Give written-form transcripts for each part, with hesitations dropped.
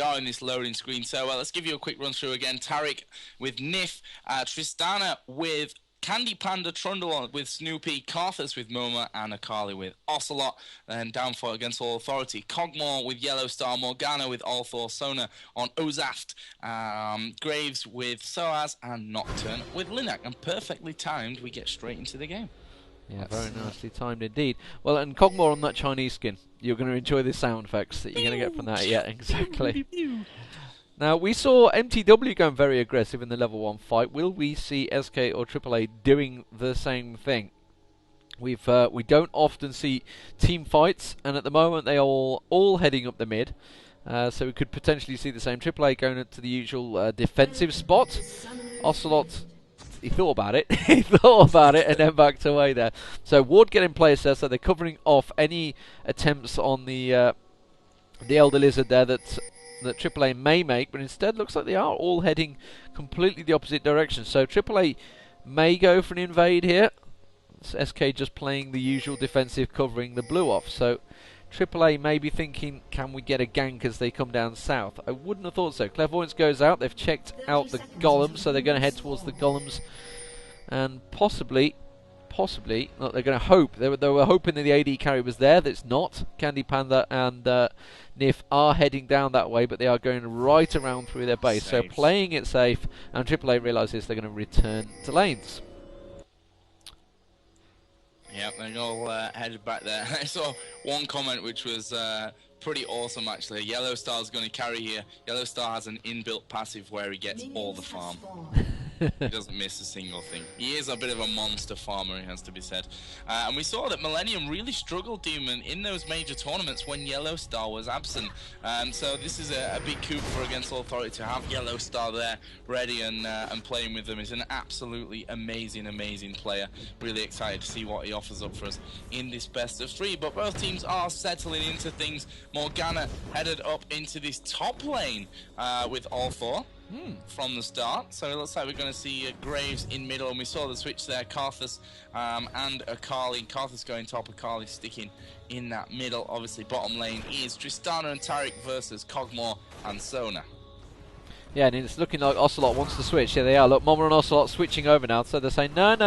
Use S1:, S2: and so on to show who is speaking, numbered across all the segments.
S1: are in this loading screen. So let's give you a quick run through again. Tariq with Nif, Tristana with Candy Panda, Trundle with Snoopy, Karthus with Moma, and Akali with Ocelot. Then down for Against All Authority, Cogmore with Yellow Star, Morgana with Althor, Sona on Ozaft, Graves with Soaz, and Nocturne with Linak. And perfectly timed, we get straight into the game.
S2: Yeah, very nicely timed indeed. Well, and Cogmore on that Chinese skin. You're going to enjoy the sound effects that you're going to get from that. Yeah, exactly. Now, we saw MTW going very aggressive in the level 1 fight. Will we see SK or AAA doing the same thing? We don't often see team fights, and at the moment they are all heading up the mid. So we could potentially see the same. AAA going into the usual defensive spot. Ocelot, he thought about it. He thought about it and then backed away there. So Ward getting place there, so they're covering off any attempts on the Elder Lizard there that AAA may make, but instead looks like they are all heading completely the opposite direction. So AAA may go for an invade here. It's SK just playing the usual defensive, covering the blue off. So AAA may be thinking, can we get a gank as they come down south? I wouldn't have thought so. Clairvoyance goes out. They've checked out the golems, so they're going to head towards the golems. And possibly, look, they're going to hope. They were hoping that the AD carry was there. That's not. Candy Panda and Nif are heading down that way, but they are going right around through their base. So playing it safe, and AAA realises they're going to return to lanes.
S1: Yep, they're all headed back there. I saw one comment which was pretty awesome actually. Yellow Star's going to carry here. Yellow Star has an inbuilt passive where he gets all the farm. He doesn't miss a single thing. He is a bit of a monster farmer, it has to be said. And we saw that Millennium really struggled, Deman, in those major tournaments when Yellow Star was absent. So this is a big coup for Against All Authority to have Yellow Star there ready and playing with them. He's an absolutely amazing player. Really excited to see what he offers up for us in this best of 3. But both teams are settling into things. Morgana headed up into this top lane with Althor. From the start, so it looks like we're going to see Graves in middle, and we saw the switch there, Karthus and Akali. Karthus going top, Akali sticking in that middle. Obviously bottom lane is Tristana and Tariq versus Cogmore and Sona.
S2: Yeah, and it's looking like Ocelot wants to switch. Yeah, they are. Look, Mama and Ocelot switching over now, so they're saying, no,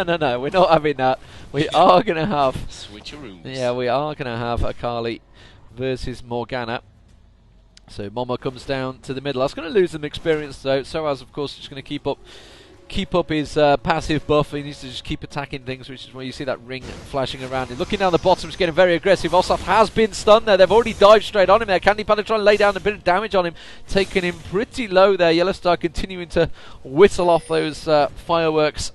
S2: we're not having that. We are going to have...
S1: switcheroos.
S2: Yeah, we are going to have Akali versus Morgana. So Momo comes down to the middle. That's going to lose some experience though. Soaz, of course, is going to keep up his passive buff. He needs to just keep attacking things, which is where you see that ring flashing around. And looking down the bottom, it's getting very aggressive. Osaf has been stunned there. They've already dived straight on him there. Candy Panda trying to lay down a bit of damage on him, taking him pretty low there. Yellow Star continuing to whistle off those fireworks,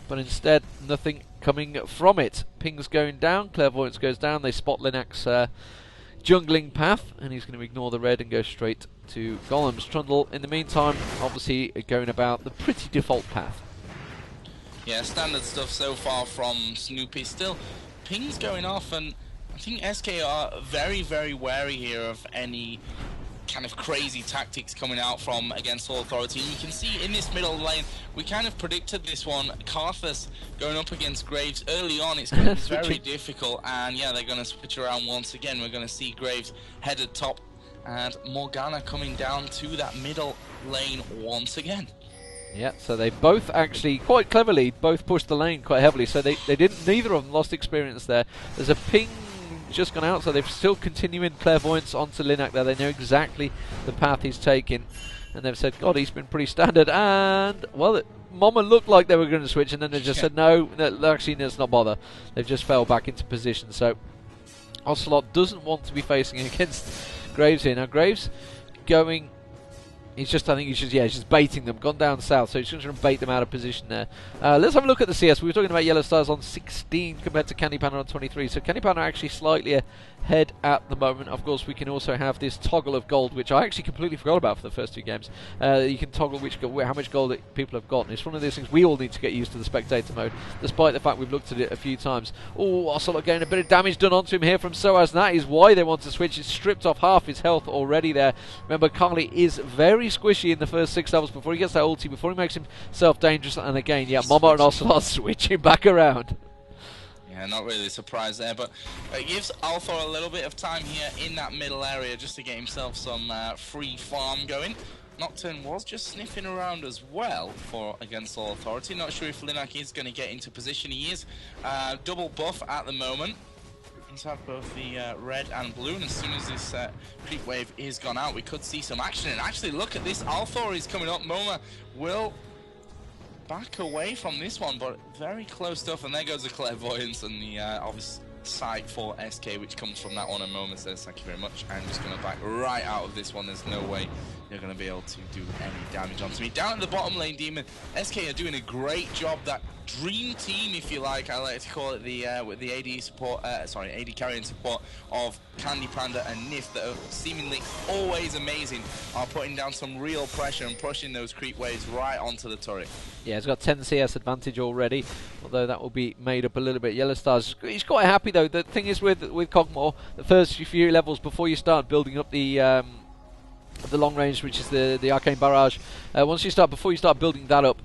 S2: but instead nothing coming from it. Ping's going down. Clairvoyance goes down. They spot Linak's jungling path, and he's going to ignore the red and go straight to Golems. Trundle, in the meantime, obviously going about the pretty default path.
S1: Yeah, standard stuff so far from Snoopy. Still, ping's going off, and I think SK are very wary here of any kind of crazy tactics coming out from Against All Authority. And you can see in this middle lane, we kind of predicted this one. Karthus going up against Graves early on, it's going to be very difficult, and yeah, they're going to switch around once again. We're going to see Graves headed top, and Morgana coming down to that middle lane once again.
S2: Yeah, so they both actually, quite cleverly, both pushed the lane quite heavily, so they didn't, neither of them lost experience there. There's a ping just gone out, so they're still continuing Clairvoyance onto Linak there. They know exactly the path he's taking, and they've said, God, he's been pretty standard. And, well, Mama looked like they were going to switch, and then they just said, no, actually, let's not bother. They've just fell back into position. So Ocelot doesn't want to be facing against Graves here. Now, Graves going... I think he's just baiting them. Gone down south, so he's going to bait them out of position there. Let's have a look at the CS. We were talking about Yellow Stars on 16 compared to Candy Panda on 23. So Candy Panda are actually slightly ahead at the moment. Of course, we can also have this toggle of gold, which I actually completely forgot about for the first 2 games. You can toggle how much gold people have gotten. It's one of those things we all need to get used to, the spectator mode, despite the fact we've looked at it a few times. Oh, Ocelot getting a bit of damage done onto him here from Soaz, and that is why they want to switch. He's stripped off half his health already there. Remember, Carly is very squishy in the first 6 levels before he gets that ulti, before he makes himself dangerous. And again, yeah, Momo and Ocelot switching back around.
S1: Yeah, not really surprised there, but it gives Althor a little bit of time here in that middle area just to get himself some free farm going. Nocturne was just sniffing around as well for against All Authority. Not sure if Linak is going to get into position. He is double buff at the moment. He's had both the red and blue, and as soon as this creep wave is gone out, we could see some action. And actually, look at this. Althor is coming up. Moma will back away from this one, but very close stuff. And there goes the Clairvoyance and the obvious sight for SK, which comes from that one. A moment says, thank you very much. I'm just going to back right out of this one. There's no way you're going to be able to do any damage onto me. Down at the bottom lane, Deman, SK are doing a great job. That dream team, if you like, I like to call it, the with the AD support, AD carrying support of Candy Panda and Nif, that are seemingly always amazing, are putting down some real pressure and pushing those creep waves right onto the turret.
S2: Yeah, he's got 10 CS advantage already, although that will be made up a little bit. Yellow Stars, he's quite happy though. The thing is with Cogmore, the first few levels before you start building up the long range, which is the arcane barrage, before you start building that up,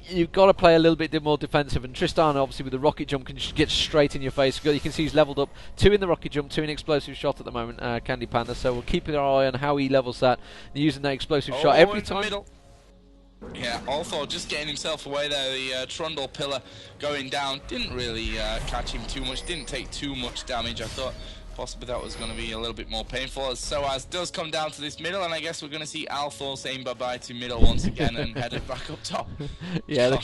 S2: you've got to play a little bit more defensive, and Tristan obviously with the rocket jump can get straight in your face. You can see he's leveled up 2 in the rocket jump, 2 in explosive shot at the moment, Candy Panda, so we'll keep our eye on how he levels that, using that explosive shot every time.
S1: Middle. Yeah, Althor just getting himself away there. The Trundle pillar going down didn't really catch him too much, didn't take too much damage. I thought possibly that was going to be a little bit more painful, as Soaz does come down to this middle, and I guess we're going to see Althor saying bye-bye to middle once again and headed back up top.
S2: Yeah,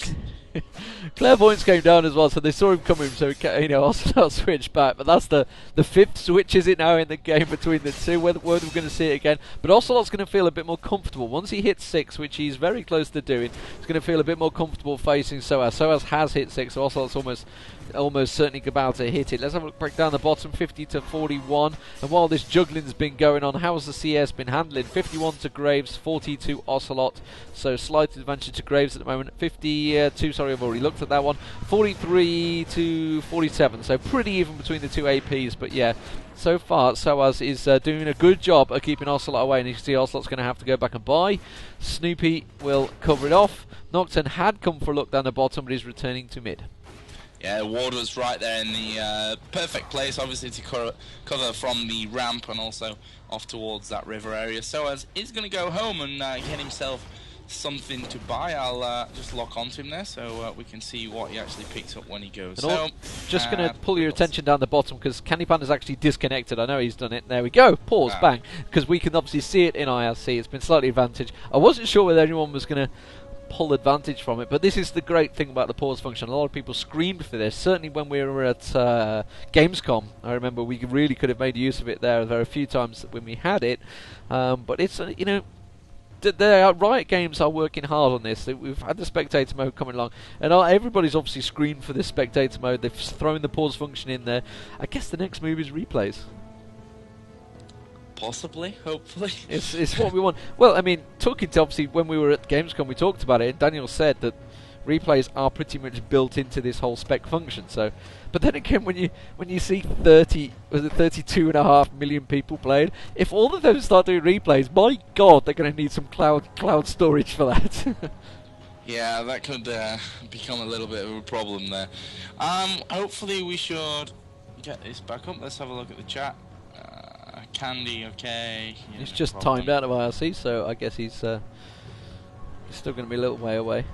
S2: Clairvoyance came down as well, so they saw him coming, so Ocelot switched back. But that's the 5th switch, is it now, in the game between the two? Whether we're going to see it again. But Ocelot's going to feel a bit more comfortable. Once he hits 6, which he's very close to doing, he's going to feel a bit more comfortable facing Soaz. Soaz has hit 6, so Ocelot's almost certainly about to hit it. Let's have a look back down the bottom, 50 to 41. And while this juggling's been going on, how's the CS been handling? 51 to Graves, 40 to Ocelot. So slight advantage to Graves at the moment. 52, sorry, I've already looked at that one. 43 to 47. So pretty even between the two APs. But yeah, so far Soaz is doing a good job of keeping Ocelot away. And you can see Ocelot's going to have to go back and buy. Snoopy will cover it off. Nocturne had come for a look down the bottom, but is returning to mid.
S1: Yeah, the ward was right there in the perfect place, obviously, to cover from the ramp and also off towards that river area. Soaz is going to go home and get himself something to buy. I'll just lock onto him there so we can see what he actually picks up when he goes. So,
S2: just going to pull your attention down the bottom because Candy Panda's actually disconnected. I know he's done it. There we go. Pause, bang. Because we can obviously see it in IRC. It's been slightly advantage. I wasn't sure whether anyone was going to pull advantage from it, but this is the great thing about the pause function. A lot of people screamed for this, certainly when we were at Gamescom. I remember we really could have made use of it there. There are a few times when we had it, but it's the Riot Games are working hard on this. We've had the spectator mode coming along, and everybody's obviously screamed for this spectator mode. They've thrown the pause function in there. I guess the next move is replays.
S1: Possibly, hopefully.
S2: It's what we want. Well, I mean, talking to obviously when we were at Gamescom, we talked about it, and Daniel said that replays are pretty much built into this whole spec function. So, but then again, when you see 32.5 million people played, if all of them start doing replays, my God, they're going to need some cloud storage for that.
S1: Yeah, that could become a little bit of a problem there. Hopefully, we should get this back up. Let's have a look at the chat. Candy, okay. Yeah,
S2: he's just timed out of IRC, so I guess he's still going to be a little way away.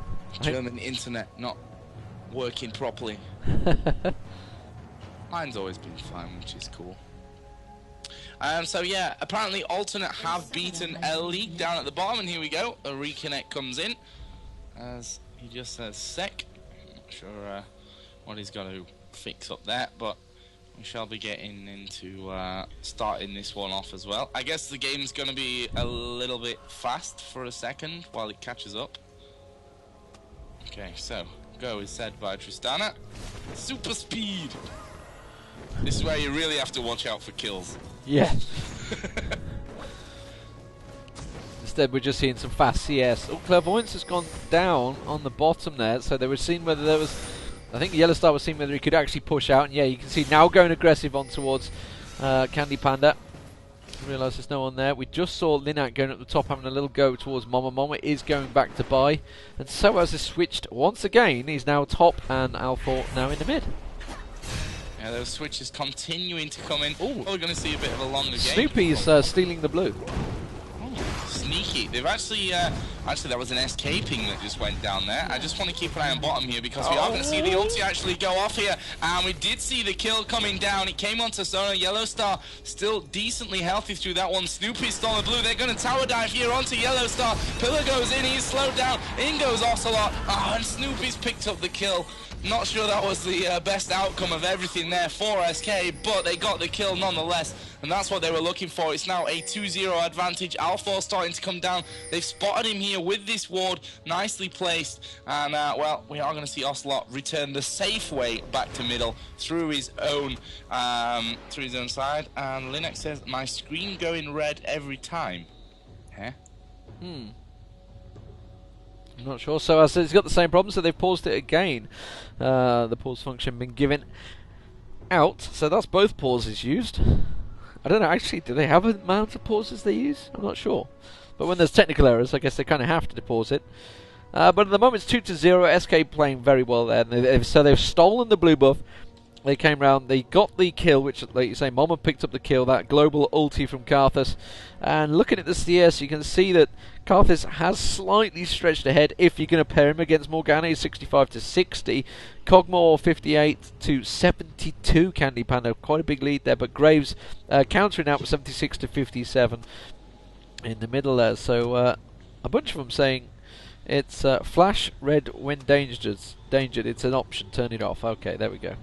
S1: German internet not working properly. Mine's always been fine, which is cool. So yeah, apparently Alternate have beaten Leigh down at the bottom, and here we go. A reconnect comes in, as he just says sec. I'm not sure what he's got to fix up there, but we shall be getting into starting this one off as well. I guess the game's going to be a little bit fast for a second while it catches up. Okay, so go is said by Tristana. Super speed! This is where you really have to watch out for kills.
S2: Yeah. Instead we're just seeing some fast CS. Oh, Clairvoyance has gone down on the bottom there, so they were seeing whether there was... I think Yellow Star was seeing whether he could actually push out, and yeah, you can see now going aggressive on towards Candy Panda. Realise there's no one there. We just saw Linak going up the top, having a little go towards Mama. Mama is going back to buy, and so has switched once again. He's now top, and Althor now in the mid.
S1: Yeah, those switches continuing to come in.
S2: Ooh.
S1: We're going to see a bit of a longer game.
S2: Snoopy's stealing the blue.
S1: Sneaky. They've actually that was an SK ping that just went down there. I just want to keep an eye on bottom here because we are going to see the ulti actually go off here, and we did see the kill coming down. It came onto Sona. Yellow Star still decently healthy through that one. Snoopy's still on the blue. They're going to tower dive here onto Yellow Star. Pillar goes in. He's slowed down. In goes Ocelot. And Snoopy's picked up the kill. Not sure that was the best outcome of everything there for SK, but they got the kill nonetheless, and that's what they were looking for. It's now a 2-0 advantage. Alpha starting to come down. They've spotted him here with this ward, nicely placed, and well, we are going to see Ocelot return the safe way back to middle through his own side. And Linux says, "My screen going red every time." Huh?
S2: I'm not sure. So I said he's got the same problem, so they've paused it again. The pause function been given out, so that's both pauses used. I don't know, actually, do they have an amount of pauses they use? I'm not sure. But when there's technical errors, I guess they kind of have to pause it. But at the moment it's 2-0, SK playing very well there. So they've stolen the blue buff. They came round, they got the kill, which, like you say, Mama picked up the kill, that global ulti from Karthus. And looking at the CS, you can see that Karthus has slightly stretched ahead if you're going to pair him against Morgana, 65-60. Cogmore, 58-72, Candy Panda, quite a big lead there, but Graves countering out with 76-57 in the middle there. So a bunch of them saying it's flash red when dangered. It's an option, turn it off. Okay, there we go.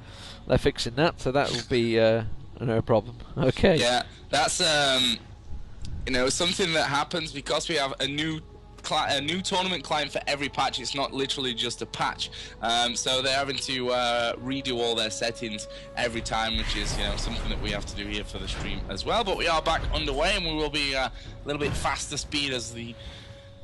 S2: They're fixing that, so that will be no problem. Okay.
S1: Yeah, that's something that happens because we have a new tournament client for every patch. It's not literally just a patch, so they're having to redo all their settings every time, which is something that we have to do here for the stream as well. But we are back underway, and we will be a little bit faster speed as the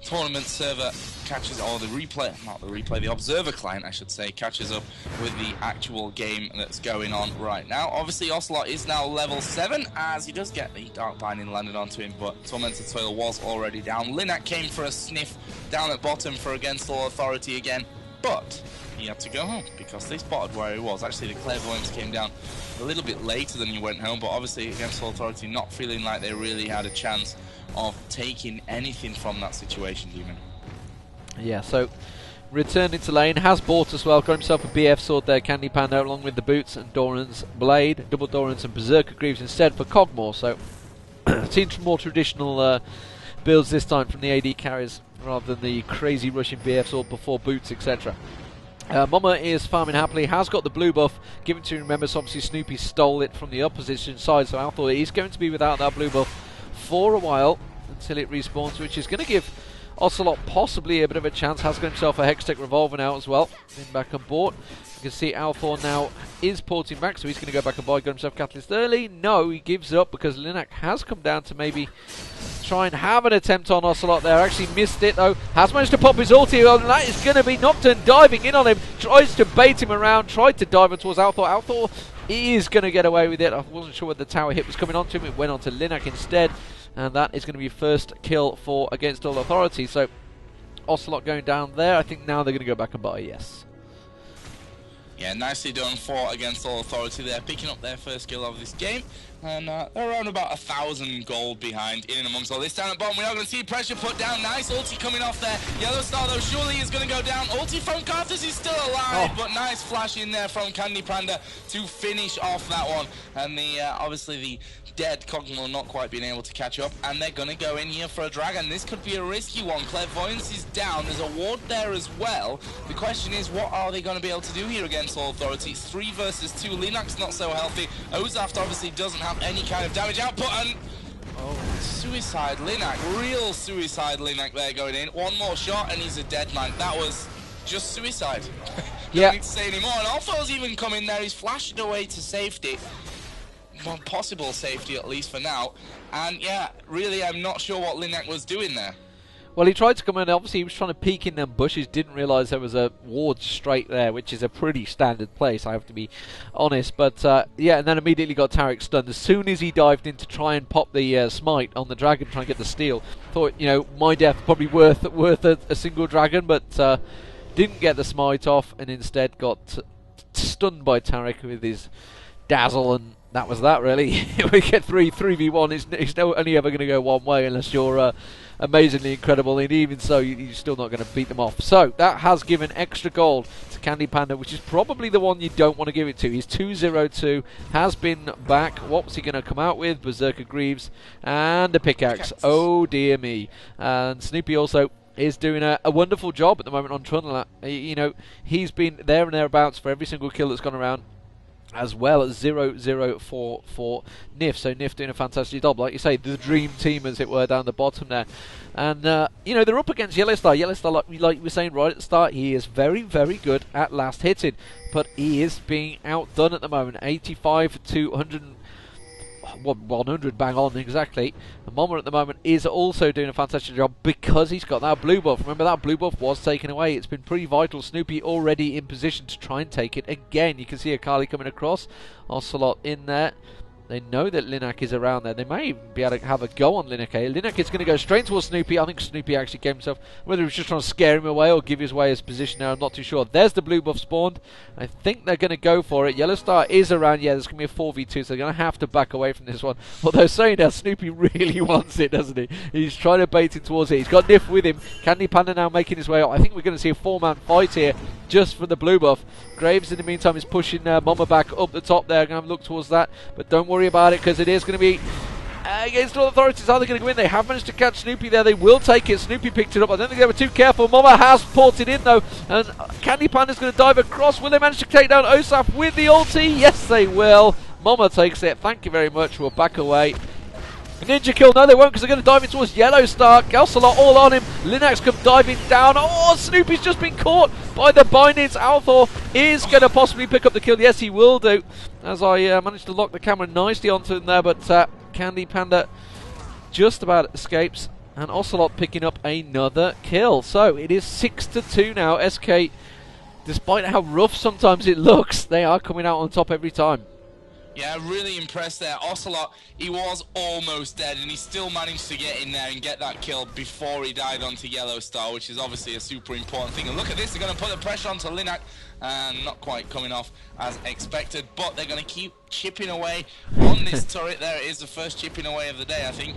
S1: tournament server catches, or the observer client I should say, catches up with the actual game that's going on right now. Obviously Ocelot is now level 7 as he does get the Dark Binding landed onto him, but Tormented Soil was already down. Linak came for a sniff down at bottom for Against All Authority again, but he had to go home because they spotted where he was. Actually the Clairvoyance came down a little bit later than he went home, but obviously Against All Authority not feeling like they really had a chance of taking anything from that situation, Deman.
S2: Yeah, so returned into lane, has bought as well, got himself a BF sword there, Candy Panda, along with the boots and Doran's blade, double Doran's and Berserker Greaves instead for Cogmore. So seen some more traditional builds this time from the AD carries rather than the crazy Russian BF sword before boots, etc. Mama is farming happily, has got the blue buff given to him. Remember, so obviously Snoopy stole it from the opposition side, so I thought he's going to be without that blue buff for a while until it respawns, which is going to give Ocelot possibly a bit of a chance. Has got himself a Hextech Revolver now as well, been back on board. You can see Althor now is porting back, so he's going to go back and buy, got himself Catalyst early. No, he gives it up because Linak has come down to maybe try and have an attempt on Ocelot there. Actually missed it though, has managed to pop his ulti, and that is going to be Nocturne diving in on him, tries to bait him around, tried to dive towards Althor. Althor is going to get away with it. I wasn't sure whether the tower hit was coming onto him, it went onto Linak instead. And that is going to be first kill for Against All Authority. So Ocelot going down there. I think now they're going to go back and buy, yes.
S1: Yeah, nicely done for Against All Authority. They're picking up their first kill of this game. And they're around about 1,000 gold behind in and amongst all this. Down at bottom, we are going to see pressure put down. Nice ulti coming off there. Yellow Star, though, surely is going to go down. Ulti from Karthus, he's still alive, but nice flash in there from Candy Panda to finish off that one. And the obviously the dead Cogmore not quite being able to catch up, and they're going to go in here for a dragon. This could be a risky one. Clairvoyance is down. There's a ward there as well. The question is, what are they going to be able to do here against All Authority? It's 3 versus 2. Linux not so healthy. Ozaft obviously doesn't have any kind of damage output, and suicide Linak, real suicide Linak there going in. One more shot and he's a dead man. That was just suicide. Don't need to say anymore. And Alpha's even come in there. He's flashed away to safety. Well, possible safety at least for now. And yeah, really I'm not sure what Linak was doing there.
S2: Well, he tried to come in, obviously he was trying to peek in them bushes, didn't realise there was a ward straight there, which is a pretty standard place, I have to be honest. But yeah, and then immediately got Tarek stunned. As soon as he dived in to try and pop the smite on the dragon, try and get the steal, thought, my death probably worth a single dragon, but didn't get the smite off, and instead got stunned by Tarek with his dazzle, and that was that really. We get 3v1. It's only ever going to go one way unless you're amazingly incredible, and even so, you're still not going to beat them off. So that has given extra gold to Candy Panda, which is probably the one you don't want to give it to. He's 2-0-2, has been back. What was he going to come out with? Berserker Greaves and a pickaxe. Oh dear me. And Snoopy also is doing a wonderful job at the moment on Trundle. You know, he's been there and thereabouts for every single kill that's gone around, as well as 0-0 for Nif. So Nif doing a fantastic job, like you say, the dream team as it were down the bottom there. And you know, they're up against Yellow Star. Yellow Star, like we were saying right at the start, he is very, very good at last hitting, but he is being outdone at the moment. 85 to 100 bang on exactly. And Mama at the moment is also doing a fantastic job because he's got that blue buff. Remember, that blue buff was taken away. It's been pretty vital. Snoopy already in position to try and take it again. You can see Akali coming across. Ocelot in there. They know that Linak is around there. They may even be able to have a go on Linak. Linak is going to go straight towards Snoopy. I think Snoopy actually gave himself, whether he was just trying to scare him away or give his way his position now, I'm not too sure. There's the blue buff spawned. I think they're going to go for it. Yellow Star is around. Yeah, there's going to be a 4v2, so they're going to have to back away from this one. Although saying that, Snoopy really wants it, doesn't he? He's trying to bait it towards it. He's got Nif with him. Candy Panda now making his way up. I think we're going to see a 4-man fight here just for the blue buff. Graves in the meantime is pushing Mama back up the top there. Going to look towards that, but don't worry about it because it is going to be against all authorities. Are they going to go in? They have managed to catch Snoopy there. They will take it. Snoopy picked it up. I don't think they were too careful. Mama has ported in though, and Candy Panda's going to dive across. Will they manage to take down Osaf with the ulti? Yes, they will. Mama takes it. Thank you very much. We'll back away. Ninja kill, no they won't, because they're going to dive in towards Yellow Star. Galsalot all on him. Linux come diving down. Oh, Snoopy's just been caught by the bindings. Althor is going to possibly pick up the kill. Yes, he will do. As I managed to lock the camera nicely onto him there, but Candy Panda just about escapes. And Ocelot picking up another kill. So it is 6-2 now. SK, despite how rough sometimes it looks, they are coming out on top every time.
S1: Yeah, really impressed there. Ocelot, he was almost dead, and he still managed to get in there and get that kill before he died onto Yellow Star, which is obviously a super important thing. And look at this, they're going to put the pressure onto Linak, and not quite coming off as expected, but they're going to keep chipping away on this turret there. It is the first chipping away of the day, I think.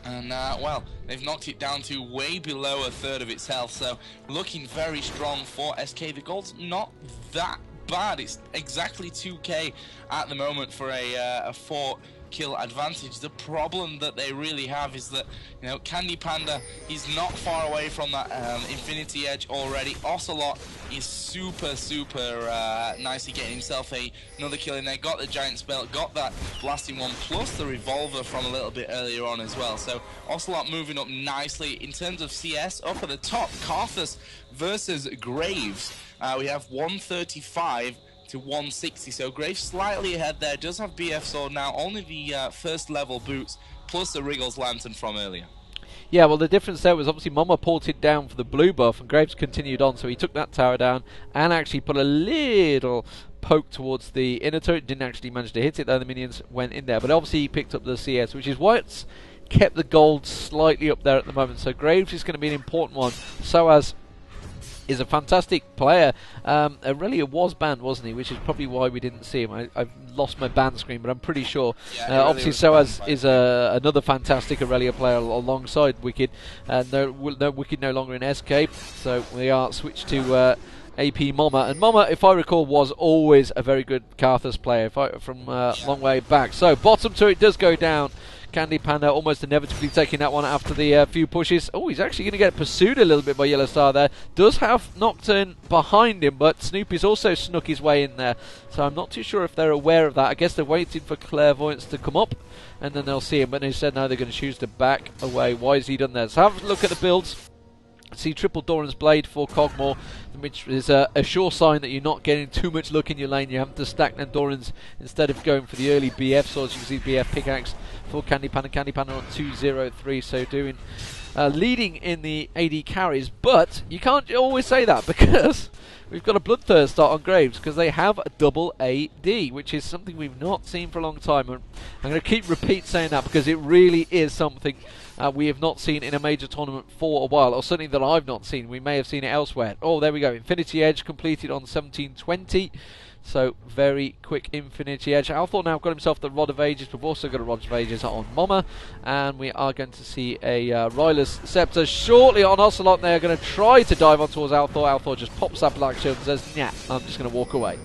S1: And, well, they've knocked it down to way below a third of its health, so looking very strong for SK. The gold's not that bad. It's exactly 2k at the moment for a 4-kill advantage. The problem that they really have is that, you know, Candy Panda, he's not far away from that Infinity Edge already. Ocelot is super nicely getting himself another kill in there. Got the giant spell, got that blasting one, plus the revolver from a little bit earlier on as well. So Ocelot moving up nicely in terms of CS. Up at the top, Karthus versus Graves. We have 135 to 160, so Graves slightly ahead there. Does have BF sword now, only the first level boots, plus the Wriggles lantern from earlier.
S2: Yeah, well, the difference there was obviously Mama ported down for the blue buff, and Graves continued on, so he took that tower down and actually put a little poke towards the inner turret. Didn't actually manage to hit it though, the minions went in there, but obviously he picked up the CS, which is why it's kept the gold slightly up there at the moment. So Graves is going to be an important one, so as is a fantastic player. Irelia was banned, wasn't he? Which is probably why we didn't see him. I've lost my ban screen, but I'm pretty sure. Yeah, obviously, Soaz is another fantastic Irelia player alongside Wicked. No Wicked no longer in SK, so we are switched to AP Mama. And Mama, if I recall, was always a very good Karthus player from long way back. So bottom turret does go down. Candy Panda almost inevitably taking that one after the few pushes. Oh, he's actually going to get pursued a little bit by Yellow Star there. Does have Nocturne behind him, but Snoopy's also snuck his way in there. So I'm not too sure if they're aware of that. I guess they're waiting for Clairvoyance to come up, and then they'll see him. But instead now they're going to choose to back away. Why has he done that? So have a look at the builds. See triple Doran's Blade for Cogmore, which is a sure sign that you're not getting too much luck in your lane. You have to stack them Dorans instead of going for the early BF swords. You can see BF pickaxe for Candy Panda. Candy Panda on 203, so doing leading in the AD carries. But you can't always say that because we've got a Bloodthirst start on Graves because they have a double AD, which is something we've not seen for a long time. And I'm going to repeat saying that because it really is something we have not seen in a major tournament for a while, or certainly that I've not seen. We may have seen it elsewhere. Oh, there we go. Infinity Edge completed on 1720. So very quick Infinity Edge. Althor now got himself the Rod of Ages. We've also got a Rod of Ages on Mama, and we are going to see a Ryla's Scepter shortly on Ocelot. They're going to try to dive on towards Althor. Althor just pops that Black Shield and says, "Nah, I'm just going to walk away."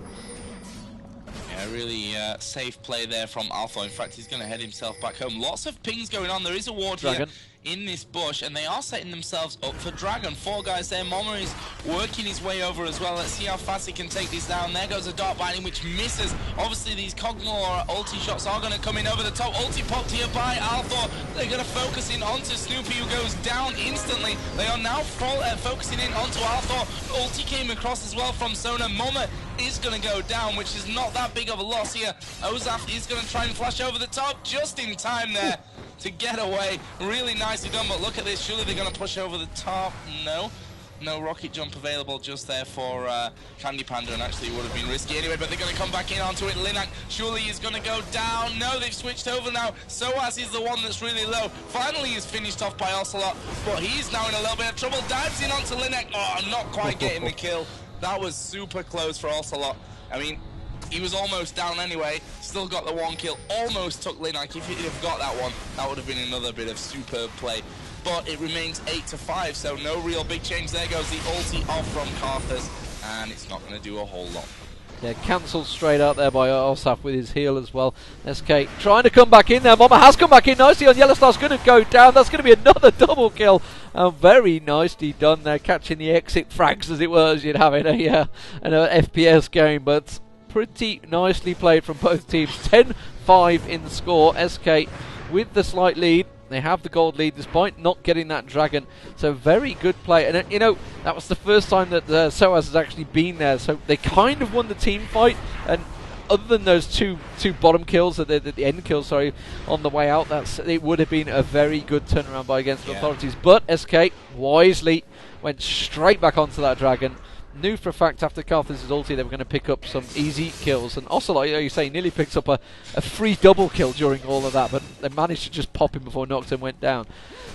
S1: Yeah, really safe play there from Althor. In fact, he's going to head himself back home. Lots of pings going on. There is a ward here in this bush, and they are setting themselves up for Dragon. 4 guys there. Mama is working his way over as well. Let's see how fast he can take this down. There goes a Dark Binding, which misses. Obviously, these Cogmore ulti shots are going to come in over the top. Ulti popped here by Althor. They're going to focus in onto Snoopy, who goes down instantly. They are now focusing in onto Althor. Ulti came across as well from Sona. Mama is going to go down, which is not that big of a loss here. Ozaf is going to try and flash over the top just in time there to get away. Really nicely done, but look at this. Surely they're going to push over the top. No rocket jump available just there for Candy Panda, and actually it would have been risky anyway, but they're going to come back in onto it. Linak surely is going to go down. No, they've switched over now. Soaz is the one that's really low. Finally is finished off by Ocelot, but he's now in a little bit of trouble. Dives in onto Linak. Oh, not quite getting the kill. That was super close for Ocelot. I mean, he was almost down anyway, still got the 1 kill, almost took Linak. If he'd have got that one, that would have been another bit of superb play. But it remains 8-5, so no real big change. There goes the ulti off from Karthus, and it's not going to do a whole lot.
S2: Yeah, cancelled straight out there by Osaf with his heal as well. SK trying to come back in there. Mama has come back in nicely on Yellowstar's going to go down. That's going to be another double kill. Very nicely done there, catching the exit frags as it was you'd have in an FPS game, but pretty nicely played from both teams. 10-5 in the score. SK with the slight lead. They have the gold lead despite not getting that dragon. So very good play. And you know, that was the first time that Soaz has actually been there. So they kind of won the team fight. And other than those two bottom kills, the end kills, sorry, on the way out, it would have been a very good turnaround by against the authorities. But SK wisely went straight back onto that dragon. Knew for a fact after Karthus' ulti they were going to pick up some easy kills, and Ocelot, you say, nearly picked up a free double kill during all of that, but they managed to just pop him before Nocturne went down.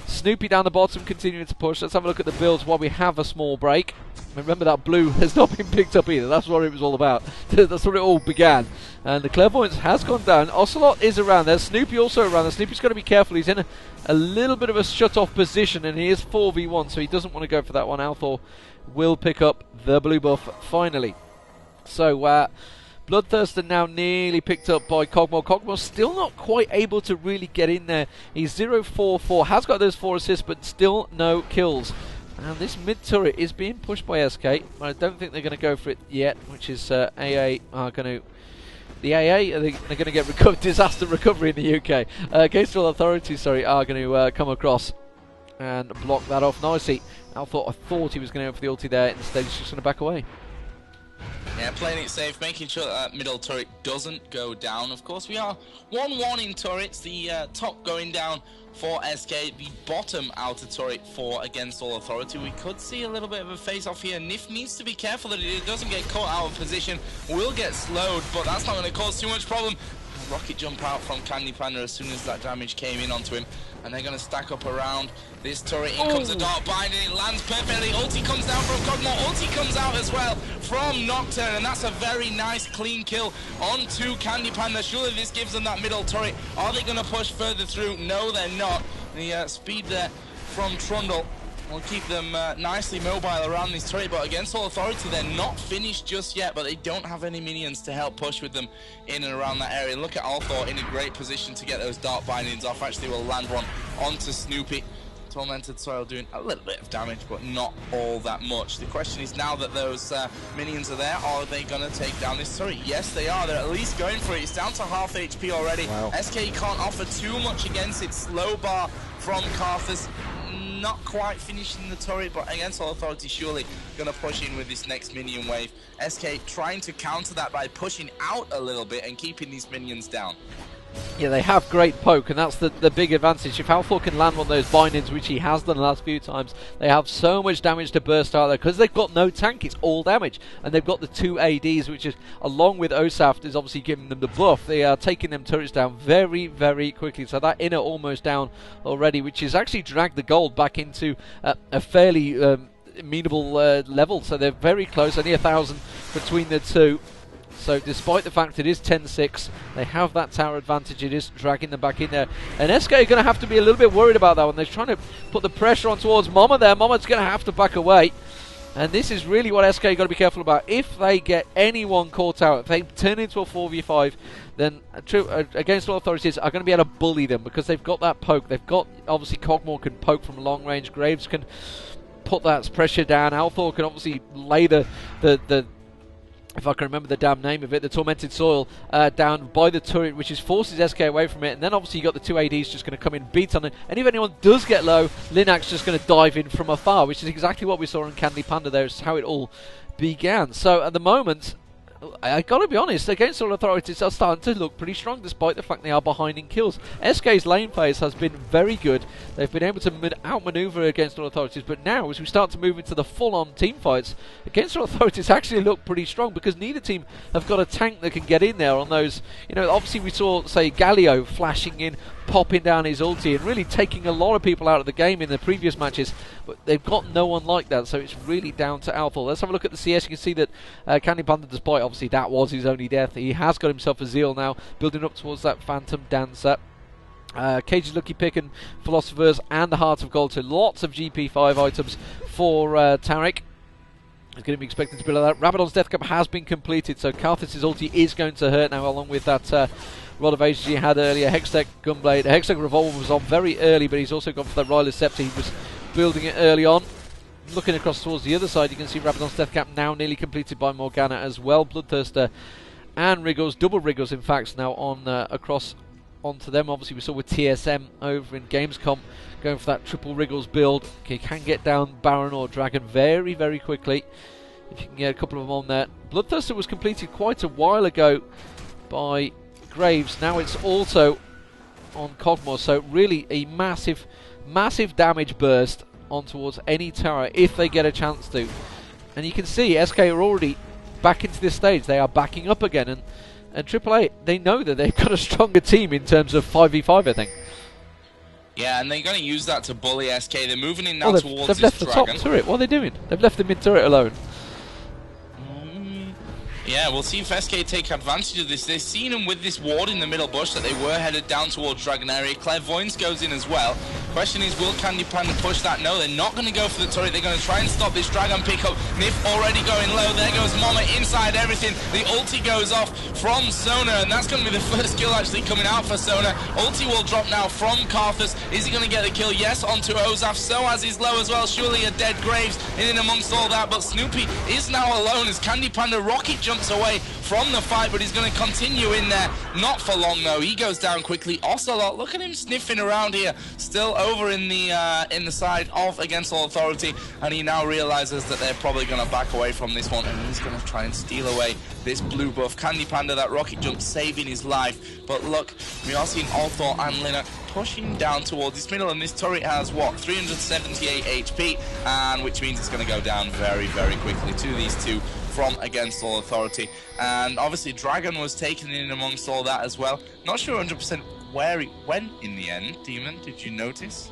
S2: Snoopy down the bottom, continuing to push. Let's have a look at the builds while we have a small break. Remember that blue has not been picked up either. That's what it was all about. That's what it all began. And the Clairvoyance has gone down. Ocelot is around there. Snoopy also around there. Snoopy's got to be careful. He's in a little bit of a shut-off position, and he is 4v1, so he doesn't want to go for that one. Althor will pick up the blue buff finally. So Bloodthirster now nearly picked up by Cogmore. Cogmore still not quite able to really get in there. He's 0-4-4, has got those 4 assists, but still no kills. And this mid turret is being pushed by SK. I don't think they're going to go for it yet, which is aAa are going to... The aAa, they're going to get disaster recovery in the UK. Coastal authorities, sorry, are going to come across and block that off nicely. I thought he was going to go for the ulti there. Instead, he's just going to back away.
S1: Yeah, playing it safe, making sure that middle turret doesn't go down. Of course, we are 1-1 in turrets. The top going down for SK, the bottom outer turret for Against All Authority. We could see a little bit of a face-off here. Nif needs to be careful that it doesn't get caught out of position. Will get slowed, but that's not going to cause too much problem. Rocket jump out from Candy Panda as soon as that damage came in onto him, and they're going to stack up around this turret. In comes the Dark Binding, it lands perfectly. Ulti comes down from Cogmore, ulti comes out as well from Nocturne, and that's a very nice clean kill onto Candy Panda. Surely this gives them that middle turret. Are they going to push further through? No, they're not. The speed there from Trundle will keep them nicely mobile around this turret, but Against All Authority, they're not finished just yet, but they don't have any minions to help push with them in and around that area. Look at Althor in a great position to get those Dark Bindings off. Actually, will land one onto Snoopy. Tormented Soil doing a little bit of damage, but not all that much. The question is, now that those minions are there, are they going to take down this turret? Yes, they are. They're at least going for it. It's down to half HP already. Wow. SK can't offer too much against it. Slow bar from Karthus. Not quite finishing the turret, but Against All Authority surely going to push in with this next minion wave. SK trying to counter that by pushing out a little bit and keeping these minions down.
S2: Yeah, they have great poke, and that's the big advantage. If Althor can land one of those bindings, which he has done the last few times, they have so much damage to burst out there, because they've got no tank, it's all damage. And they've got the 2 ADs, which is, along with Osaft, is obviously giving them the buff. They are taking them turrets down very, very quickly. So that inner almost down already, which has actually dragged the gold back into a fairly amenable level. So they're very close, only 1,000 between the two. So despite the fact it is 10-6, they have that tower advantage. It is dragging them back in there. And SK are going to have to be a little bit worried about that one. They're trying to put the pressure on towards Mama there. Mama's going to have to back away. And this is really what SK got to be careful about. If they get anyone caught out, if they turn into a 4v5, then Against All Authorities are going to be able to bully them because they've got that poke. They've got, obviously, Cogmore can poke from long range. Graves can put that pressure down. Althor can obviously lay the if I can remember the damn name of it, the Tormented Soil down by the turret, which forces SK away from it. And then obviously you've got the two ADs just going to come in, beat on it. And if anyone does get low, Linux just going to dive in from afar, which is exactly what we saw in Candy Panda there. It's how it all began. So at the moment, I gotta be honest, Against All Authorities are starting to look pretty strong despite the fact they are behind in kills. SK's lane phase has been very good. They've been able to outmaneuver Against All Authorities, but now as we start to move into the full-on team fights, Against All Authorities actually look pretty strong because neither team have got a tank that can get in there on those. You know, obviously we saw, say, Galio flashing in, popping down his ulti and really taking a lot of people out of the game in the previous matches, but they've got no one like that, so it's really down to Alpha. Let's have a look at the CS. You can see that Candy Panda, despite obviously that was his only death, he has got himself a Zeal now, building up towards that Phantom Dancer. Cage's Lucky Pick and Philosophers and the Heart of Gold, so lots of GP5 items for Taric. He's going to be expected to build that. Rabadon's Death Cup has been completed, so Karthus' ulti is going to hurt now, along with that Rod of Ages he had earlier. Hextech Gunblade. Hextech Revolver was on very early, but he's also gone for the Ryler's Scepter. He was building it early on. Looking across towards the other side, you can see Rabadon's Death Cap now nearly completed by Morgana as well. Bloodthirster and Wriggles, double Wriggles in fact, now on across onto them. Obviously we saw with TSM over in Gamescom going for that triple Wriggles build. Okay, can get down Baron or Dragon very, very quickly if you can get a couple of them on there. Bloodthirster was completed quite a while ago by Graves. Now it's also on Cogmore, so really a massive damage burst on towards any tower if they get a chance to. And you can see SK are already back into this stage. They are backing up again, and AAA, they know that they've got a stronger team in terms of 5v5, I think.
S1: Yeah, and they're going to use that to bully SK. They're moving in now towards
S2: they've left the
S1: Dragon.
S2: top turret. What are they doing? They've left the mid turret alone.
S1: Yeah, we'll see if SK take advantage of this. They've seen them with this ward in the middle bush that they were headed down towards Dragon area. Clairvoyance goes in as well. Question is, will Candy Panda push that? No, they're not going to go for the turret. They're going to try and stop this Dragon pickup. Nif already going low. There goes Mama inside everything. The ulti goes off from Sona, and that's going to be the first kill actually coming out for Sona. Ulti will drop now from Karthus. Is he going to get the kill? Yes, onto Ozaf. So as he's low as well. Surely a dead Graves in amongst all that, but Snoopy is now alone as Candy Panda rocket jumps away from the fight, but he's going to continue in there. Not for long though. He goes down quickly. Ocelot, look at him sniffing around here, still over in the side of Against All Authority, and he now realizes that they're probably going to back away from this one, and he's going to try and steal away this blue buff. Candy Panda, that rocket jump saving his life, but look, we are seeing Althor and Linux pushing down towards this middle, and this turret has what, 378 HP, and which means it's going to go down very, very quickly to these two from Against All Authority. And obviously Dragon was taken in amongst all that as well. Not sure 100% where it went in the end. Demon, did you notice?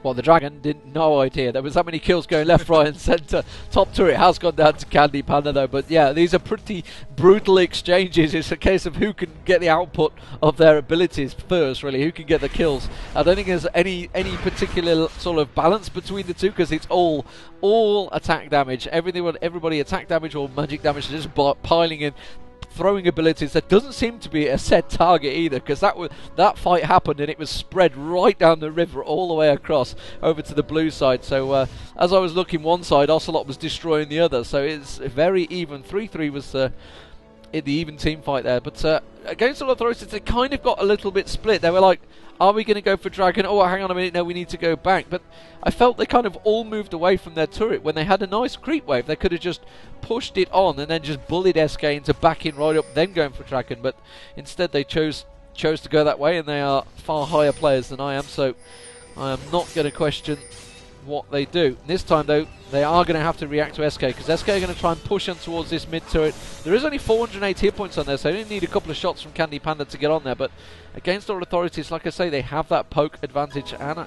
S2: Well, the Dragon didn't, no idea. There was that many kills going left, right and centre. Top turret has gone down to Candy Panda though, but yeah, these are pretty brutal exchanges. It's a case of who can get the output of their abilities first, really, who can get the kills. I don't think there's any particular sort of balance between the two, because it's all attack damage. Everybody attack damage or magic damage is just piling in, throwing abilities. There doesn't seem to be a set target either, because that fight happened and it was spread right down the river all the way across over to the blue side. So as I was looking one side, Ocelot was destroying the other, so it's very even. 3-3 was the even team fight there. But Against All Authorities, they kind of got a little bit split. They were like, are we going to go for Dragon? Oh, hang on a minute, no, we need to go back. But I felt they kind of all moved away from their turret. When they had a nice creep wave, they could have just pushed it on and then just bullied SK into backing right up, then going for Dragon. But instead they chose to go that way, and they are far higher players than I am, so I am not going to question what they do. This time though, they are going to have to react to SK, because SK are going to try and push on towards this mid turret. There is only 408 hit points on there, so they only need a couple of shots from Candy Panda to get on there. But Against All Authorities, like I say, they have that poke advantage, and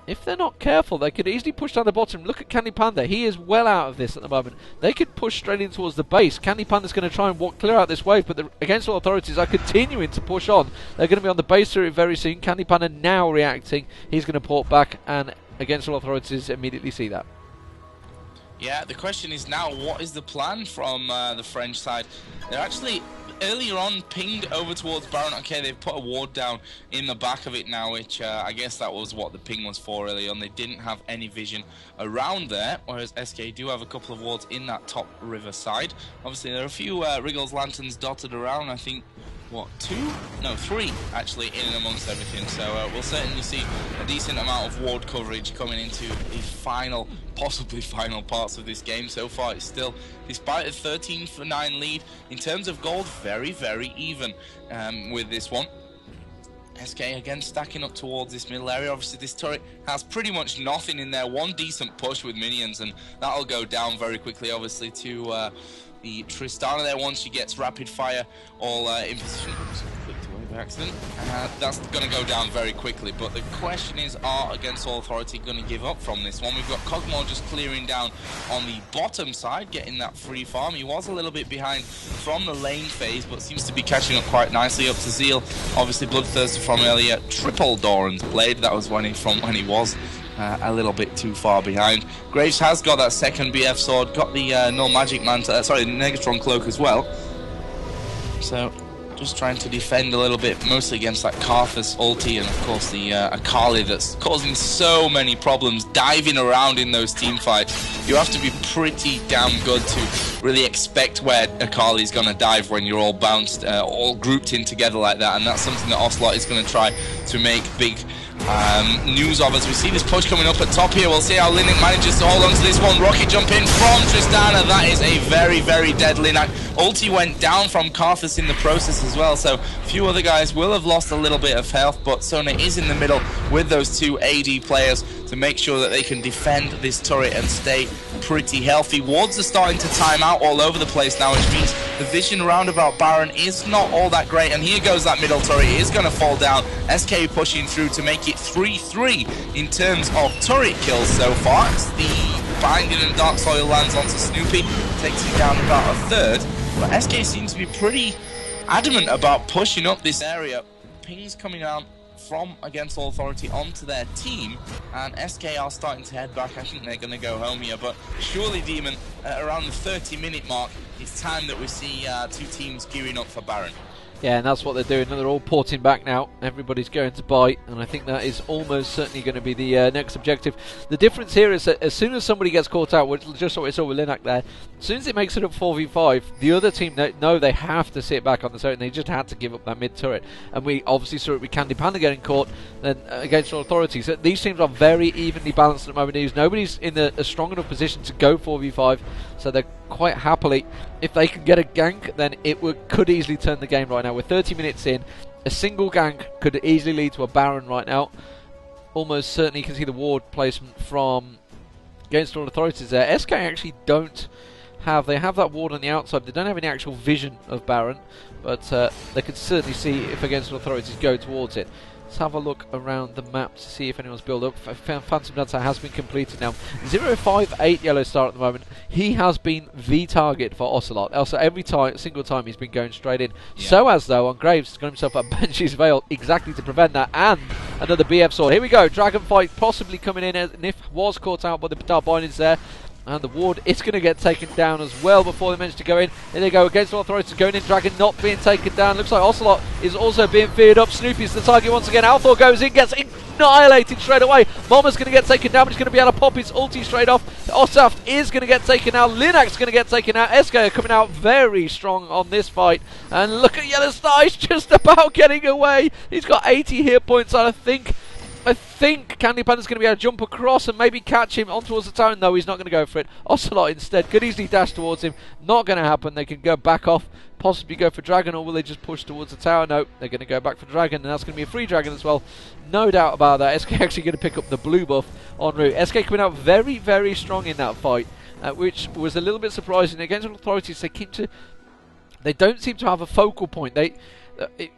S2: if they're not careful, they could easily push down the bottom. Look at Candy Panda. He is well out of this at the moment. They could push straight in towards the base. Candy Panda's going to try and clear out this wave, but the Against All Authorities are continuing to push on. They're going to be on the base turret very soon. Candy Panda now reacting. He's going to port back, and Against All Authorities immediately see that.
S1: Yeah, the question is now, what is the plan from the French side? They're actually earlier on pinged over towards Baron. Okay, they've put a ward down in the back of it now, which I guess that was what the ping was for earlier on. They didn't have any vision around there, whereas SK do have a couple of wards in that top river side. Obviously, there are a few Wriggles lanterns dotted around. I think, what, 2? No, 3 actually in and amongst everything. So we'll certainly see a decent amount of ward coverage coming into the final, possibly final parts of this game. So far, it's still, despite a 13-for-9 lead, in terms of gold, very, very even with this one. SK again stacking up towards this middle area. Obviously, this turret has pretty much nothing in there. One decent push with minions, and that'll go down very quickly, obviously, to the Tristana there once she gets rapid fire all in position. Oops, clicked away by accident. That's going to go down very quickly, but the question is, are Against All Authority going to give up from this one? We've got Cogmore just clearing down on the bottom side, getting that free farm. He was a little bit behind from the lane phase, but seems to be catching up quite nicely up to Zeal. Obviously, Bloodthirster from earlier, triple Doran's Blade. That was when he was a little bit too far behind. Graves has got that second BF sword, got the Null Magic Mantle, sorry, the Negatron Cloak as well. So, just trying to defend a little bit, mostly against that Karthus ulti, and of course the Akali that's causing so many problems, diving around in those team fights. You have to be pretty damn good to really expect where Akali's going to dive when you're all bounced, all grouped in together like that, and that's something that Ocelot is going to try to make big news of as we see this push coming up at top here. We'll see how Linux manages to hold on to this one. Rocket jump in from Tristana. That is a very, very dead Linux. Ulti went down from Karthus in the process as well, so a few other guys will have lost a little bit of health, but Sona is in the middle with those two AD players to make sure that they can defend this turret and stay pretty healthy. Wards are starting to time out all over the place now, which means the vision around about Baron is not all that great, and here goes that middle turret. It is going to fall down. SK pushing through to make it 3-3 in terms of turret kills so far. It's the Binding and Dark Soil lands onto Snoopy, takes him down about a third, but SK seems to be pretty adamant about pushing up this area. Pings coming out from Against All Authority onto their team, and SK are starting to head back. I think they're going to go home here, but surely, Deman, around the 30-minute mark, it's time that we see two teams gearing up for Baron.
S2: Yeah, and that's what they're doing. They're all porting back now. Everybody's going to bite, and I think that is almost certainly going to be the next objective. The difference here is that as soon as somebody gets caught out, just what we saw with Linak there, as soon as it makes it up 4v5, the other team know they have to sit back on the turret, and they just had to give up that mid turret. And we obviously saw it with Candy Panda getting caught then Against All Authorities. So these teams are very evenly balanced at the moment. Nobody's in a strong enough position to go 4v5, so they're quite happily, if they can get a gank, then it could easily turn the game right now. We're 30 minutes in. A single gank could easily lead to a Baron right now. Almost certainly you can see the ward placement from Against All Authorities there. SK actually don't have, they have that ward on the outside. They don't have any actual vision of Baron, but they could certainly see if Against All Authorities go towards it. Let's have a look around the map to see if anyone's built up. Phantom Dancer has been completed now. 058 Yellow Star at the moment. He has been the target for Ocelot. Also, every single time he's been going straight in. Yeah. So as though on Graves has got himself a Banshee's Veil exactly to prevent that, and another BF sword. Here we go. Dragon fight possibly coming in. As Nif was caught out by the Dark Bindings there. And the ward is going to get taken down as well before they manage to go in. Here they go, Against All Authorities going in. Dragon not being taken down. Looks like Ocelot is also being feared up. Snoopy's the target once again. Althor goes in, gets annihilated straight away. Mama's going to get taken down, but he's going to be able to pop his ulti straight off. Osaf is going to get taken out. Linak's going to get taken out. SK are coming out very strong on this fight. And look at Yellow Star, he's just about getting away. He's got 80 hit points, and I think Candy Panda's going to be able to jump across and maybe catch him on towards the tower. No, he's not going to go for it. Ocelot instead could easily dash towards him. Not going to happen. They can go back off, possibly go for Dragon, or will they just push towards the tower? No, they're going to go back for Dragon, and that's going to be a free Dragon as well. No doubt about that. SK actually going to pick up the blue buff en route. SK coming out very, very strong in that fight, which was a little bit surprising. Against Authorities, they don't seem to have a focal point.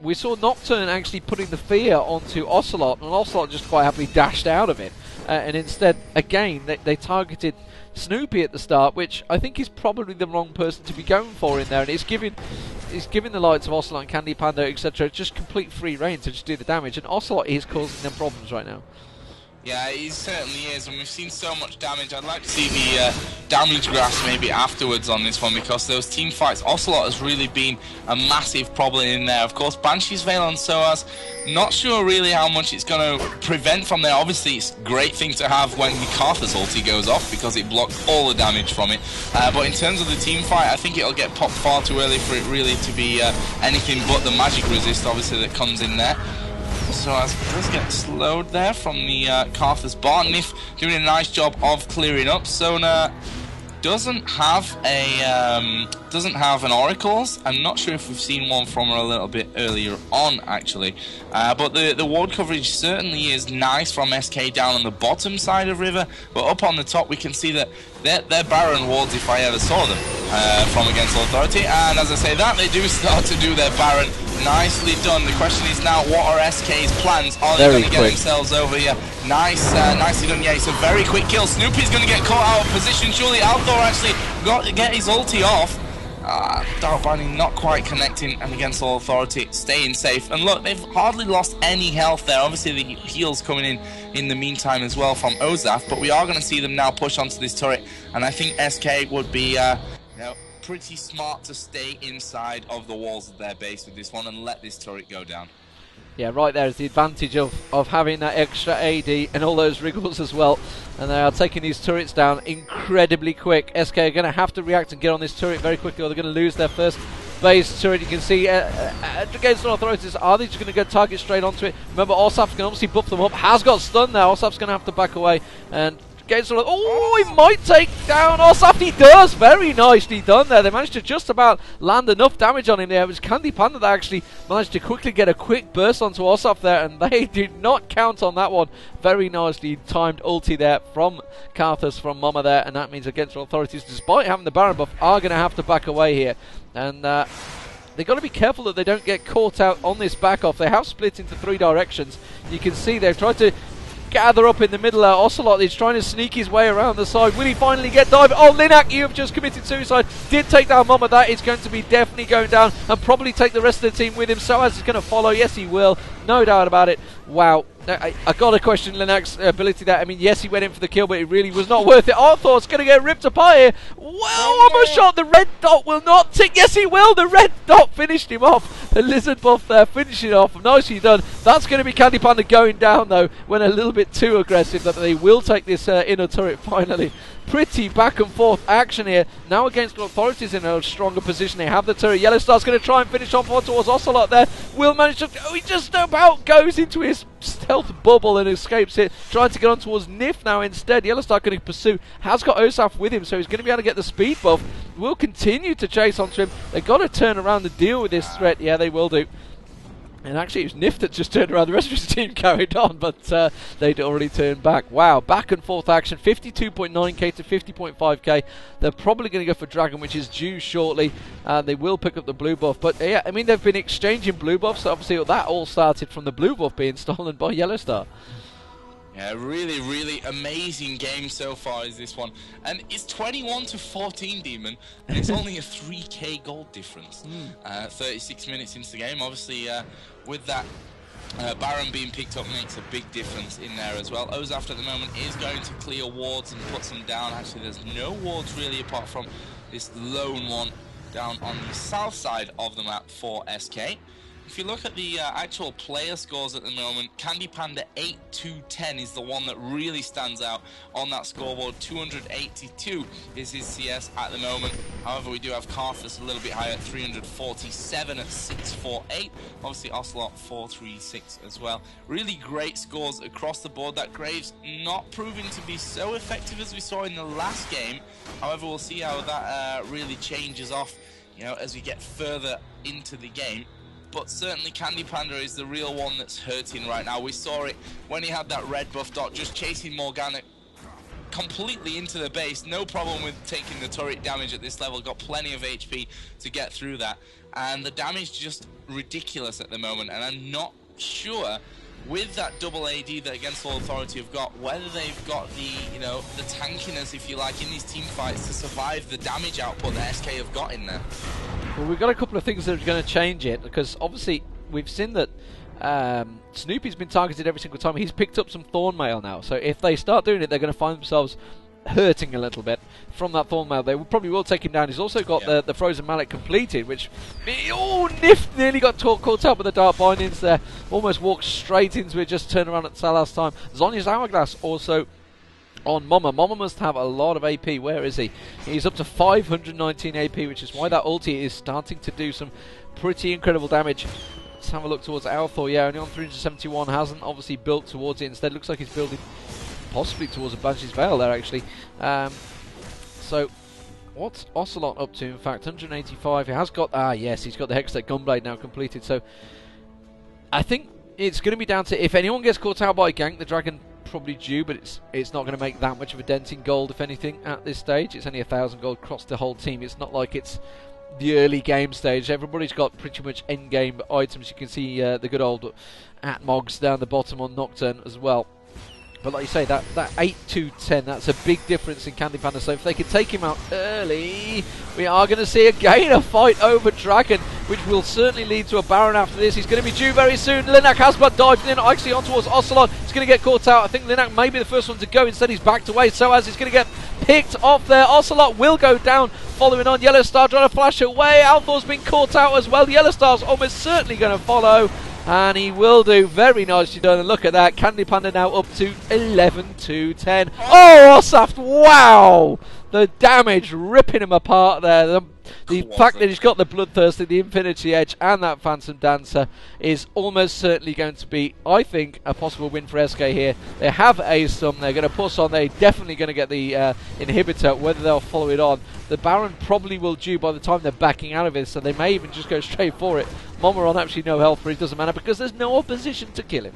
S2: we saw Nocturne actually putting the fear onto Ocelot, and Ocelot just quite happily dashed out of it. And instead, again, they targeted Snoopy at the start, which I think is probably the wrong person to be going for in there, and it's giving the likes of Ocelot and Candy Panda, etc., just complete free reign to just do the damage, and Ocelot is causing them problems right now.
S1: Yeah, he certainly is, and we've seen so much damage. I'd like to see the damage graphs maybe afterwards on this one, because those team fights, Ocelot has really been a massive problem in there. Of course, Banshee's Veil on SOAS, not sure really how much it's going to prevent from there. Obviously, it's a great thing to have when Karthus ulti goes off, because it blocks all the damage from it. But in terms of the team fight, I think it'll get popped far too early for it really to be anything but the magic resist, obviously, that comes in there. So as it does get slowed there from the Karthus bot, Nif doing a nice job of clearing up. Sona doesn't have an Oracles. I'm not sure if we've seen one from her a little bit earlier on, actually. But the ward coverage certainly is nice from SK down on the bottom side of River. But up on the top, we can see that they're Baron wards if I ever saw them from Against Authority. And as I say that, they do start to do their Baron. Nicely done. The question is now, what are SK's plans? Are they going to get themselves over here? Nicely done. Yeah, it's a very quick kill. Snoopy's going to get caught out of position. Surely Althor actually got to get his ulti off. Dark Binding not quite connecting, and Against All Authority staying safe. And look, they've hardly lost any health there. Obviously the heals coming in the meantime as well from Ozaf, but we are going to see them now push onto this turret, and I think SK would be pretty smart to stay inside of the walls of their base with this one and let this turret go down.
S2: Yeah, right there is the advantage of having that extra AD and all those wriggles as well. And they are taking these turrets down incredibly quick. SK are going to have to react and get on this turret very quickly, or they're going to lose their first base turret. You can see Against All Authorities, are they just going to go target straight onto it? Remember, Osaf's going to obviously buff them up. Has got stunned now. Osaf's going to have to back away. And oh, he might take down Osaf. He does. Very nicely done there. They managed to just about land enough damage on him there. It was Candy Panda that actually managed to quickly get a quick burst onto Osaf there, and they did not count on that one. Very nicely timed ulti there from Karthus, from Mama there, and that means Against All Authorities, despite having the Baron buff, are going to have to back away here. And they've got to be careful that they don't get caught out on this back off. They have split into 3 directions. You can see they've tried to gather up in the middle. Ocelot is trying to sneak his way around the side. Will he finally get dived? Oh, Linak, you have just committed suicide. Did take down Mama. That is going to be definitely going down, and probably take the rest of the team with him. SOAS is going to follow. Yes, he will. No doubt about it. Wow. I got to question Linak's ability there. I mean, yes, he went in for the kill, but it really was not worth it. Arthur's going to get ripped apart here. Well, almost shot. The red dot will not tick. Yes, he will. The red dot finished him off. The lizard buff there, finishing off. Nicely done. That's going to be Candy Panda going down, though, when a little bit too aggressive, that they will take this inner turret finally. Pretty back and forth action here. Now Against Authorities in a stronger position. They have the turret. Yellowstar's going to try and finish off towards Ocelot there. Will manage to... Oh, he just about goes into his stealth bubble and escapes it. Trying to get on towards Nif now instead. Yellowstar going to pursue. Has got Osaf with him, so he's going to be able to get the speed buff. Will continue to chase onto him. They've got to turn around and deal with this threat. Yeah, they will do. And actually, it was Nif that just turned around. The rest of his team carried on, but they'd already turned back. Wow, back and forth action. 52.9k to 50.5k. They're probably going to go for Dragon, which is due shortly. They will pick up the blue buff. But yeah, I mean, they've been exchanging blue buffs. So obviously, that all started from the blue buff being stolen by Yellowstar.
S1: Yeah, really, really amazing game so far is this one. And it's 21-14, Deman, and it's only a 3k gold difference. 36 minutes into the game. Obviously, with that Baron being picked up makes a big difference in there as well. Ozaf at the moment is going to clear wards and put some down. Actually, there's no wards really apart from this lone one down on the south side of the map for SK. If you look at the actual player scores at the moment, Candy Panda 8-2-10 is the one that really stands out on that scoreboard. 282 is his CS at the moment. However, we do have Karthus a little bit higher at 347 at 648. Obviously, Ocelot 436 as well. Really great scores across the board. That Graves not proving to be so effective as we saw in the last game. However, we'll see how that really changes off, you know, as we get further into the game. But certainly Candy Panda is the real one that's hurting right now. We saw it when he had that red buff dot, just chasing Morgana completely into the base. No problem with taking the turret damage at this level. Got plenty of HP to get through that. And the damage just ridiculous at the moment. And I'm not sure with that double AD that Against All Authority have got, whether they've got the, you know, the tankiness, if you like, in these team fights to survive the damage output that SK have got in there.
S2: Well, we've got a couple of things that are going to change it, because obviously we've seen that Snoopy's been targeted every single time. He's picked up some Thorn Mail now, so if they start doing it, they're going to find themselves hurting a little bit from that Thorn Mail. They probably will take him down. He's also got the Frozen Mallet completed, which Nift nearly got caught up with the Dark Bindings there. Almost walked straight into it, just turned around at the last time. Zhonya's Hourglass also on Mama. Mama must have a lot of AP. Where is he? He's up to 519 AP, which is why that ulti is starting to do some pretty incredible damage. Let's have a look towards Althor. Yeah, only on 371. Hasn't obviously built towards it. Instead, looks like he's building possibly towards a Banshee's Veil there, actually. So, what's Ocelot up to? In fact, 185. He has got... yes, he's got the Hextech Gunblade now completed. So, I think it's going to be down to... If anyone gets caught out by Gank, the Dragon probably due, but it's not going to make that much of a dent in gold, if anything, at this stage. It's only 1,000 gold across the whole team. It's not like it's the early game stage. Everybody's got pretty much end game items. You can see the good old Atmogs down the bottom on Nocturne as well. But like you say, that 8-2-10, that's a big difference in Candy Panda. So if they can take him out early, we are going to see again a fight over Dragon, which will certainly lead to a Baron after this. He's going to be due very soon. Linak has but dived in, actually on towards Ocelot. He's going to get caught out. I think Linak may be the first one to go. Instead, he's backed away. So as he's going to get picked off there, Ocelot will go down. Following on, Yellow Star trying to flash away. Althor's been caught out as well. Yellow Star's almost certainly going to follow. And he will do. Very nicely done. And look at that. Candy Panda now up to 11-10. Oh, Ossaft. Wow. The damage ripping him apart there. The fact that he's got the Bloodthirsty, the Infinity Edge, and that Phantom Dancer is almost certainly going to be, I think, a possible win for SK here. They have aced them. They're going to push on. They're definitely going to get the inhibitor. Whether they'll follow it on, the Baron probably will due by the time they're backing out of it, so they may even just go straight for it. Mama on absolutely no health, but it doesn't matter because there's no opposition to kill him.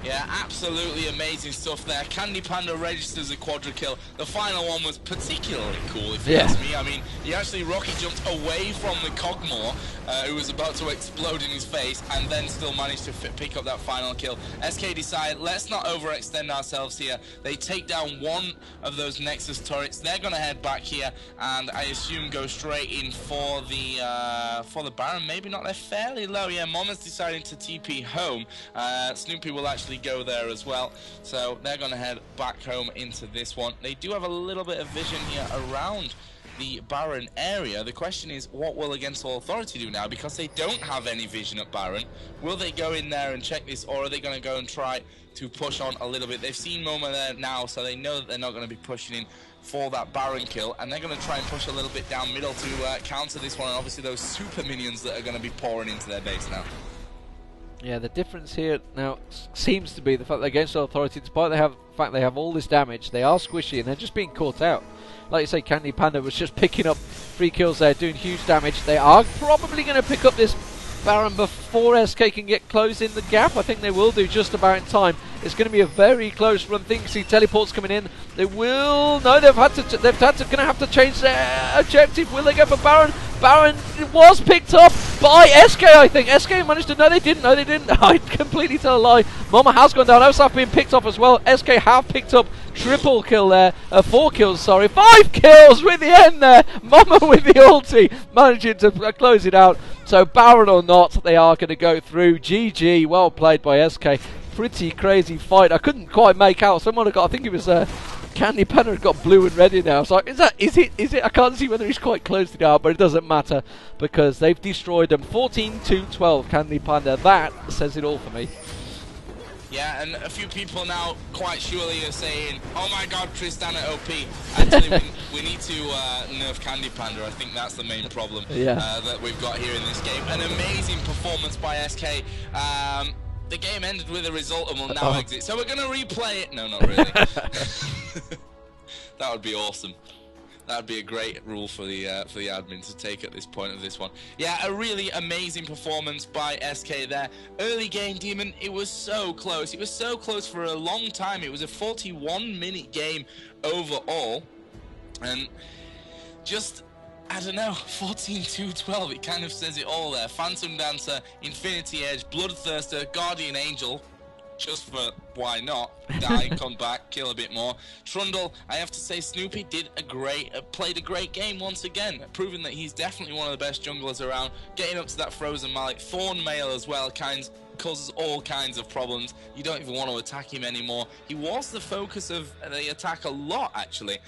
S1: Yeah, absolutely amazing stuff there. Candy Panda registers a quadra kill. The final one was particularly cool, if you ask me. I mean, he actually rocket jumped away from the Cogmore, who was about to explode in his face, and then still managed to pick up that final kill. SK decide, let's not overextend ourselves here. They take down one of those Nexus turrets. They're going to head back here, and I assume go straight in for the Baron. Maybe not. They're fairly low. Yeah, Mama's deciding to TP home. Snoopy will actually go there as well, so they're going to head back home into this one. They do have a little bit of vision here around the Baron area. The question is, what will Against All Authority do now? Because they don't have any vision at Baron. Will they go in there and check this, or are they going to go and try to push on a little bit? They've seen Moma there now, so they know that they're not going to be pushing in for that Baron kill, and they're going to try and push a little bit down middle to counter this one, and obviously those super minions that are going to be pouring into their base now.
S2: Yeah, the difference here now seems to be the fact that Against All Authority, despite the fact they have all this damage, they are squishy and they're just being caught out. Like you say, Candy Panda was just picking up 3 kills there, doing huge damage. They are probably going to pick up this Baron before SK can get close in the gap. I think they will do just about in time. It's going to be a very close run. Think see teleports coming in. They will. No, they're going to have to change their objective. Will they go for Baron? Baron was picked up by SK, I think. SK managed to. No, they didn't. No, they didn't. I completely tell a lie. Mama has gone down. Osaf being picked up as well. SK have picked up triple kill there. 4 kills, sorry. 5 kills with the end there. Mama with the ulti, managing to close it out. So Baron or not, they are going to go through. GG. Well played by SK. Pretty crazy fight. I couldn't quite make out. Someone had got, I think it was Candy Panda had got blue and red in now. So is it? I can't see whether he's quite closed it out, but it doesn't matter because they've destroyed them. 14-12 Candy Panda. That says it all for me.
S1: Yeah, and a few people now quite surely are saying, oh my god, Tristana OP. Actually, we need to nerf Candy Panda. I think that's the main problem that we've got here in this game. An amazing performance by SK. The game ended with a result and will now exit. So we're going to replay it. No, not really. That would be awesome. That'd be a great rule for the admin to take at this point of this one. Yeah, a really amazing performance by SK there. Early game, Deman, it was so close. It was so close for a long time. It was a 41-minute game overall. And just, I don't know, 14-2-12, it kind of says it all there. Phantom Dancer, Infinity Edge, Bloodthirster, Guardian Angel, just for why not, die, come back, kill a bit more. Trundle, I have to say, Snoopy did played a great game once again, proving that he's definitely one of the best junglers around, getting up to that Frozen Malik. Thorn Mail as well, causes all kinds of problems. You don't even want to attack him anymore. He was the focus of the attack a lot, actually,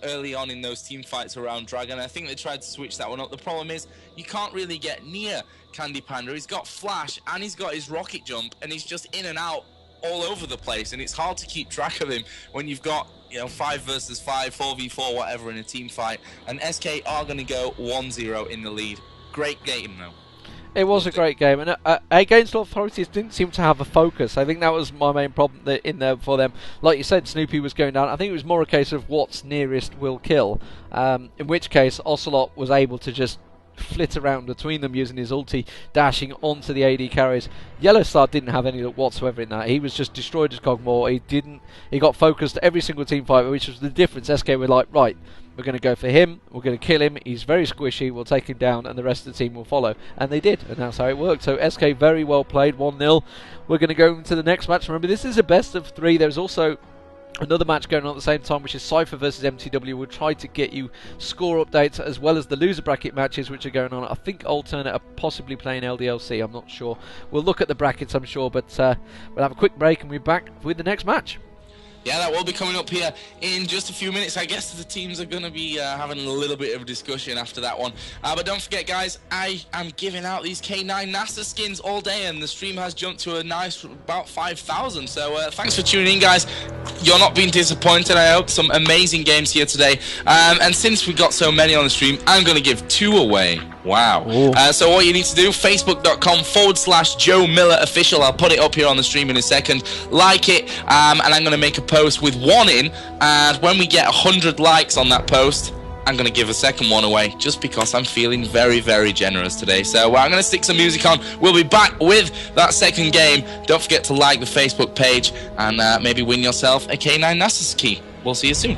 S1: early on in those team fights around Dragon. I think they tried to switch that one up. The problem is, you can't really get near Candy Panda. He's got Flash, and he's got his rocket jump, and he's just in and out all over the place, and it's hard to keep track of him when you've got, 5 versus 5, 4v4, whatever in a team fight. And SK are going to go 1-0 in the lead. Great game, though.
S2: It was a great game, and against Authorities didn't seem to have a focus. I think that was my main problem in there for them. Like you said, Snoopy was going down. I think it was more a case of what's nearest will kill, in which case Ocelot was able to just flit around between them using his ulti, dashing onto the AD carries. Yellowstar didn't have any luck whatsoever in that. He was just destroyed as Cogmore. He got focused every single team fight, which was the difference. SK were like, right, we're going to go for him, we're going to kill him, he's very squishy, we'll take him down, and the rest of the team will follow. And they did, and that's how it worked. So SK very well played, 1-0. We're going to go into the next match. Remember, this is a best of 3. There's also another match going on at the same time, which is Cypher versus MTW. We'll try to get you score updates as well as the loser bracket matches which are going on. I think Alternate are possibly playing LDLC, I'm not sure. We'll look at the brackets, I'm sure, but we'll have a quick break and we'll be back with the next match.
S1: Yeah, that will be coming up here in just a few minutes. I guess the teams are going to be having a little bit of discussion after that one. But don't forget, guys, I am giving out these K9 NASA skins all day, and the stream has jumped to a nice about 5,000. So thanks for tuning in, guys. You're not being disappointed, I hope. Some amazing games here today. And since we got so many on the stream, I'm going to give 2 away. Wow. So what you need to do, facebook.com/Joe Miller Official. I'll put it up here on the stream in a second. Like it, and I'm going to make a post with 1 in, and when we get 100 likes on that post, I'm going to give a second one away, just because I'm feeling very, very generous today. So I'm going to stick some music on. We'll be back with that second game. Don't forget to like the Facebook page, and maybe win yourself a K9 NASA key. We'll see you soon.